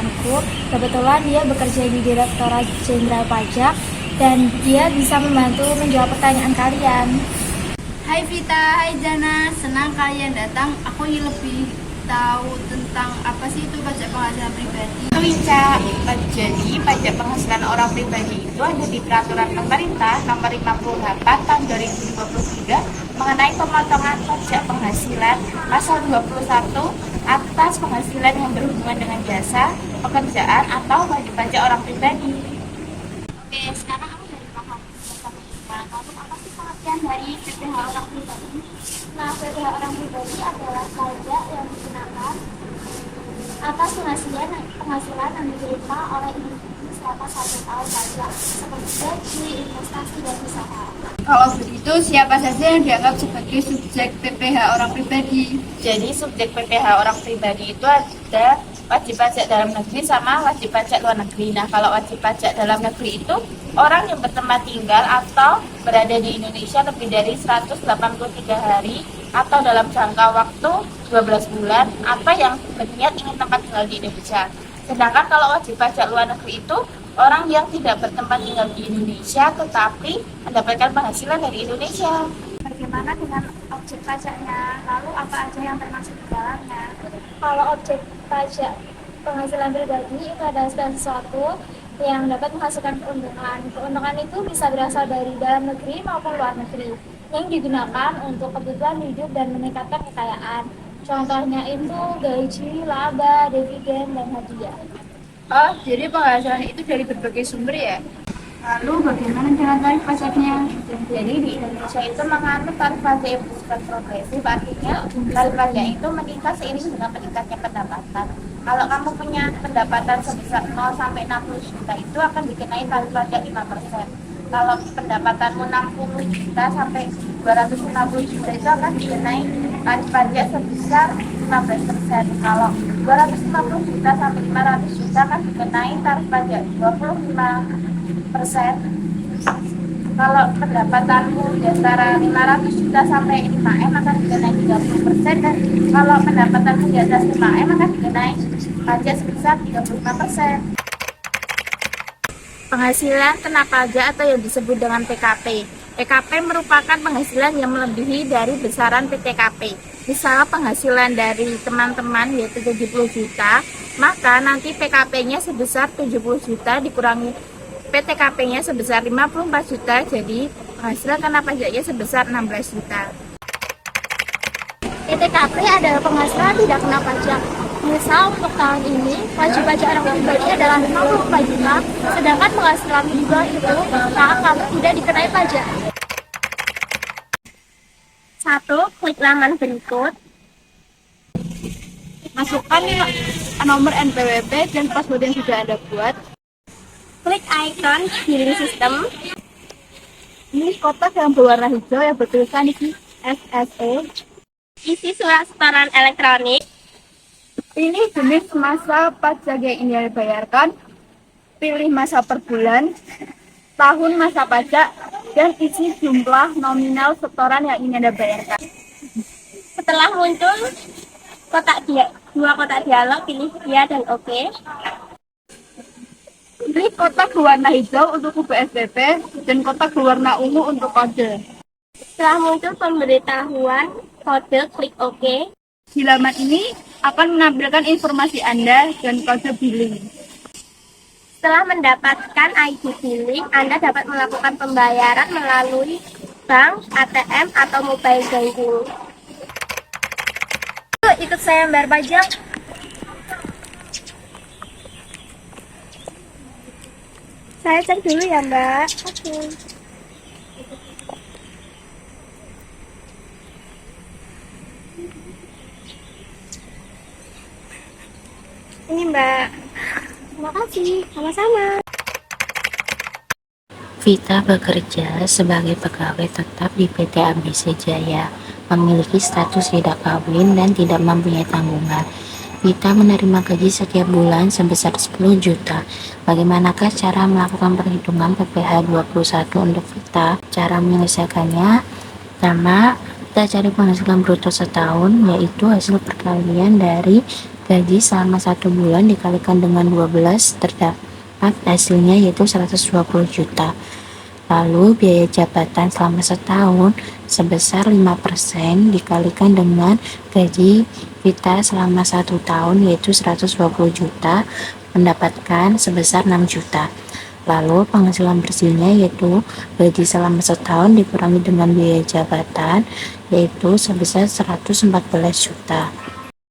temanku. Kebetulan dia bekerja di Direktorat Jenderal Pajak dan dia bisa membantu menjawab pertanyaan kalian. Hai Vita, hai Jana, senang kalian datang. Aku ingin lebih tahu tentang apa sih itu pajak penghasilan pribadi. Wicca, jadi pajak penghasilan orang pribadi itu ada di peraturan pemerintah nomor 58 tahun 2023 mengenai pemotongan pajak penghasilan pasal 21 atas penghasilan yang berhubungan dengan jasa, pekerjaan atau wajib pajak orang pribadi. Oke, sekarang aku dari paham lalu apa sih pengertian dari PPh orang pribadi? Nah, PPh orang pribadi adalah pajak yang digunakan atas penghasilan yang diterima oleh individu selama 1 tahun pajak seperti gaji, investasi, dan usaha. Kalau begitu, siapa saja yang dianggap sebagai subjek PPh orang pribadi? Jadi subjek PPh orang pribadi itu ada wajib pajak dalam negeri sama wajib pajak luar negeri. Nah, kalau wajib pajak dalam negeri itu orang yang bertempat tinggal atau berada di Indonesia lebih dari 183 hari atau dalam jangka waktu 12 bulan atau yang berniat ingin tempat tinggal di Indonesia. Sedangkan kalau wajib pajak luar negeri itu orang yang tidak bertempat tinggal di Indonesia tetapi mendapatkan penghasilan dari Indonesia. Bagaimana dengan objek pajaknya? Lalu apa aja yang termasuk di dalamnya? Kalau objek pajak penghasilan pribadi itu adalah sesuatu yang dapat menghasilkan keuntungan. Keuntungan itu bisa berasal dari dalam negeri maupun luar negeri yang digunakan untuk kebutuhan hidup dan meningkatkan kekayaan. Contohnya itu gaji, laba, dividen, dan hadiah. Oh, jadi penghasilan itu dari berbagai sumber ya? Lalu bagaimana dengan tarif pajaknya? Jadi di Indonesia itu menganut tarif pajak yang bersifat progresif, artinya tarif pajak itu meningkat seiring dengan meningkatnya pendapatan. Kalau kamu punya pendapatan sebesar 0 sampai 60 juta itu akan dikenai tarif pajak 5%. Kalau pendapatanmu 60 juta sampai 250 juta itu akan dikenai tarif pajak sebesar 15%. Kalau 250 juta sampai 500 juta akan dikenai tarif pajak 25%. Kalau pendapatanmu di antara 500 juta sampai 5M akan dikenai 30%, dan kalau pendapatanmu di atas 5M akan dikenai pajak sebesar 35%. Penghasilan kena pajak atau yang disebut dengan PKP. PKP merupakan penghasilan yang melebihi dari besaran PTKP. Misal penghasilan dari teman-teman yaitu 70 juta, maka nanti PKP-nya sebesar 70 juta dikurangi PTKP-nya sebesar 54 juta, jadi penghasilan kena pajaknya sebesar 16 juta. PTKP adalah penghasilan tidak kena pajak. Misal untuk tahun ini, wajib pajak orang pribadi adalah 54 juta, sedangkan penghasilan juga itu akan tidak dikenai pajak. 1. Klik laman berikut. Masukkan nomor NPWP dan password yang sudah Anda buat. Klik ikon billing system. Ini kotak yang berwarna hijau yang bertulisan di SSE. Isi surat setoran elektronik. Pilih jenis masa pajak yang ingin dibayarkan, pilih masa per bulan, tahun masa pajak, dan isi jumlah nominal setoran yang ingin Anda bayarkan. Setelah muncul dua kotak dialog, pilih ya dan oke. Pilih kotak berwarna hijau untuk kubu SPP dan kotak berwarna ungu untuk kode. Setelah muncul pemberitahuan kode, klik OK. Di laman ini akan menampilkan informasi Anda dan kode billing. Setelah mendapatkan ID billing, Anda dapat melakukan pembayaran melalui bank, ATM, atau mobile banking. Yuk, ikut saya bayar pajak. Saya cek dulu ya, Mbak. Oke. Ini Mbak. Terima kasih, sama-sama. Vita bekerja sebagai pegawai tetap di PT ABC Jaya, memiliki status tidak kawin dan tidak mempunyai tanggungan. Vita menerima gaji setiap bulan sebesar 10 juta. Bagaimanakah cara melakukan perhitungan PPh 21 untuk Vita? Cara menyelesaikannya, pertama, kita cari penghasilan bruto setahun, yaitu hasil perkalian dari Gaji selama 1 bulan dikalikan dengan 12 terdapat hasilnya yaitu 120 juta. Lalu biaya jabatan selama setahun sebesar 5% dikalikan dengan gaji kita selama 1 tahun yaitu 120 juta mendapatkan sebesar 6 juta. Lalu penghasilan bersihnya yaitu gaji selama setahun dikurangi dengan biaya jabatan yaitu sebesar 114 juta.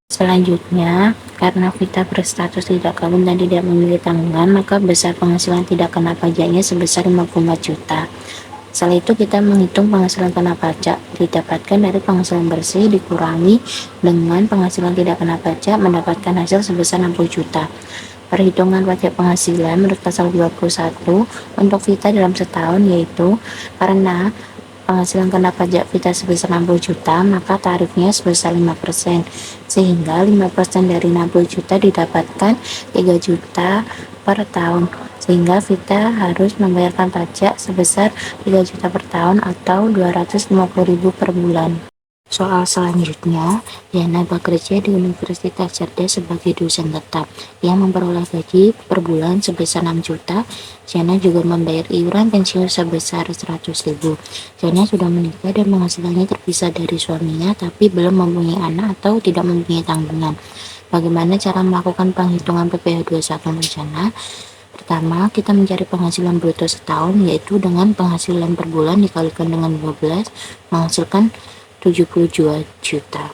Selanjutnya, karena Vita berstatus tidak kawin dan tidak memiliki tanggungan, maka besar penghasilan tidak kena pajaknya sebesar 54 juta. Setelah itu kita menghitung penghasilan kena pajak didapatkan dari penghasilan bersih dikurangi dengan penghasilan tidak kena pajak mendapatkan hasil sebesar 60 juta. Perhitungan pajak penghasilan menurut pasal 21 untuk Vita dalam setahun yaitu karena penghasilan kena pajak Vita sebesar 60 juta, maka tarifnya sebesar 5%, sehingga 5% dari 60 juta didapatkan 3 juta per tahun, sehingga Vita harus membayarkan pajak sebesar 3 juta per tahun atau 250.000 per bulan. Soal selanjutnya, Yana bekerja di Universitas Cerdas sebagai dosen tetap yang memperoleh gaji per bulan sebesar 6 juta. Yana juga membayar iuran pensiun sebesar 100.000. Yana sudah menikah dan penghasilannya terpisah dari suaminya tapi belum mempunyai anak atau tidak mempunyai tanggungan. Bagaimana cara melakukan penghitungan PPh 21 rencana? Pertama, kita mencari penghasilan bruto setahun yaitu dengan penghasilan per bulan dikalikan dengan 12 menghasilkan 72 juta.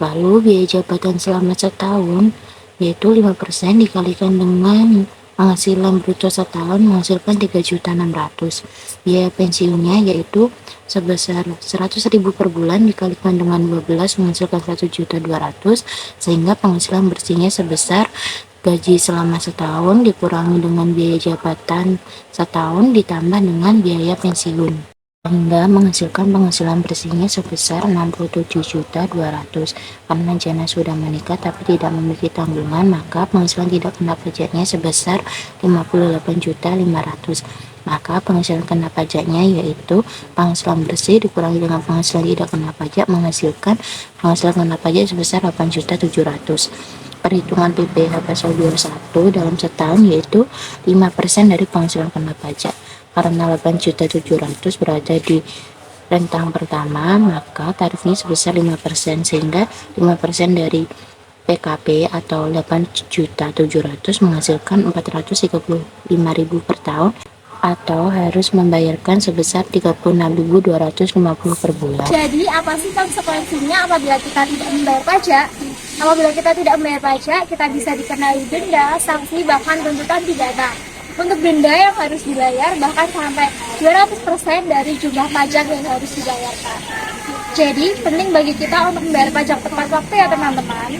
Lalu biaya jabatan selama setahun yaitu 5% dikalikan dengan penghasilan bruto setahun menghasilkan 3.600.000. Biaya pensiunnya yaitu sebesar 100.000 per bulan dikalikan dengan 12 menghasilkan 1.200.000 sehingga penghasilan bersihnya sebesar gaji selama setahun dikurangi dengan biaya jabatan setahun ditambah dengan biaya pensiun, sehingga menghasilkan penghasilan bersihnya sebesar 67.200.000. Karena Jana sudah menikah tapi tidak memiliki tanggungan, maka penghasilan tidak kena pajaknya sebesar 58.500.000. Maka penghasilan kena pajaknya yaitu penghasilan bersih dikurangi dengan penghasilan tidak kena pajak menghasilkan penghasilan kena pajak sebesar 8.700.000. Perhitungan PPh pasal 21 dalam setahun yaitu 5% dari penghasilan kena pajak. Karena 8.700.000 berada di rentang pertama, maka tarifnya sebesar 5%, sehingga 5% dari PKP atau 8.700.000 menghasilkan 435.000 per tahun atau harus membayarkan sebesar 36.250 per bulan. Jadi apa sih konsekuensinya apabila kita tidak membayar pajak? Apabila kita tidak membayar pajak, kita bisa dikenai denda, sanksi, bahkan tuntutan pidana. Untuk denda yang harus dibayar bahkan sampai 200% dari jumlah pajak yang harus dibayarkan. Jadi penting bagi kita untuk membayar pajak tepat waktu ya teman-teman.